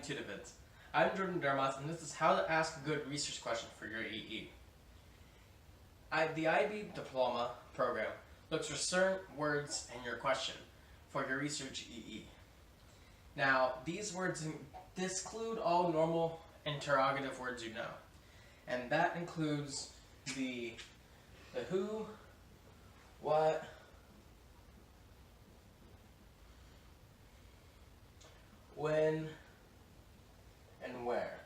ibtutovids. I'm Jordan Dermott, and this is how to ask a good research question for your EE. The IB diploma program looks for certain words in your question for your research EE. Now, these words exclude all normal interrogative words you know, and that includes the who, what, when, and where.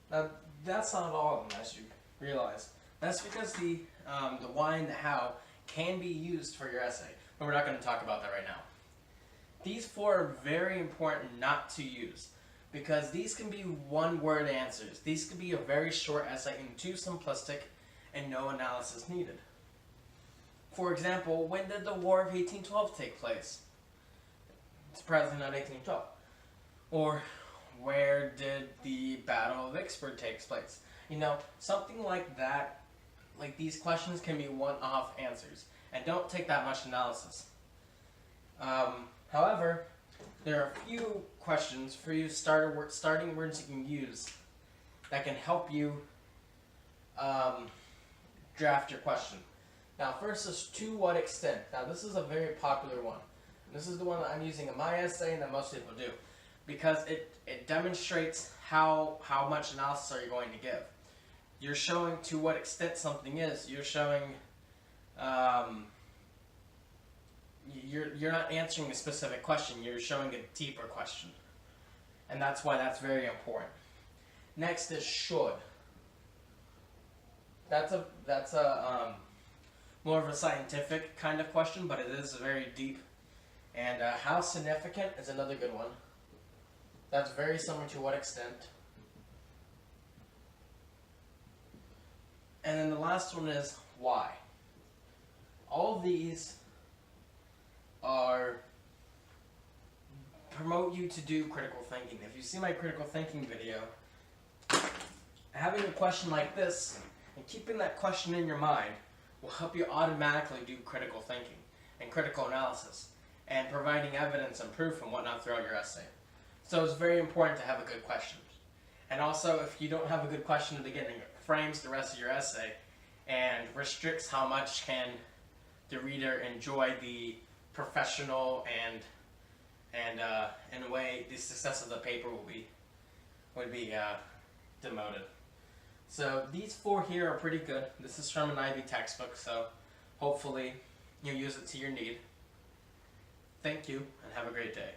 Now, that's not all of them, as you realize. That's because the why and the how can be used for your essay, but we're not going to talk about that right now. These four are very important not to use, because these can be one-word answers. These could be a very short essay and too simplistic and no analysis needed. For example, when did the War of 1812 take place? Surprisingly not 1812. Or where did the Battle of Vicksburg take place? You know, something like that. Like, these questions can be one-off answers and don't take that much analysis. However, there are a few questions for you starting words you can use that can help you draft your question. Now, first is to what extent. Now, this is a very popular one. This is the one that I'm using in my essay and that most people do, because it demonstrates how much analysis are you going to give. You're showing to what extent something is. You're showing you're not answering a specific question. You're showing a deeper question, and that's why that's very important. Next is should. That's a more of a scientific kind of question, but it is very deep. And how significant is another good one. That's very similar to what extent. And then the last one is why. All of these promote you to do critical thinking. If you see my critical thinking video, having a question like this and keeping that question in your mind will help you automatically do critical thinking and critical analysis and providing evidence and proof and whatnot throughout your essay. So it's very important to have a good question. And also, if you don't have a good question at the beginning, it frames the rest of your essay and restricts how much can the reader enjoy the professional and in a way the success of the paper would be demoted. So these four here are pretty good. This is from an IB textbook, so hopefully you'll use it to your need. Thank you, and have a great day.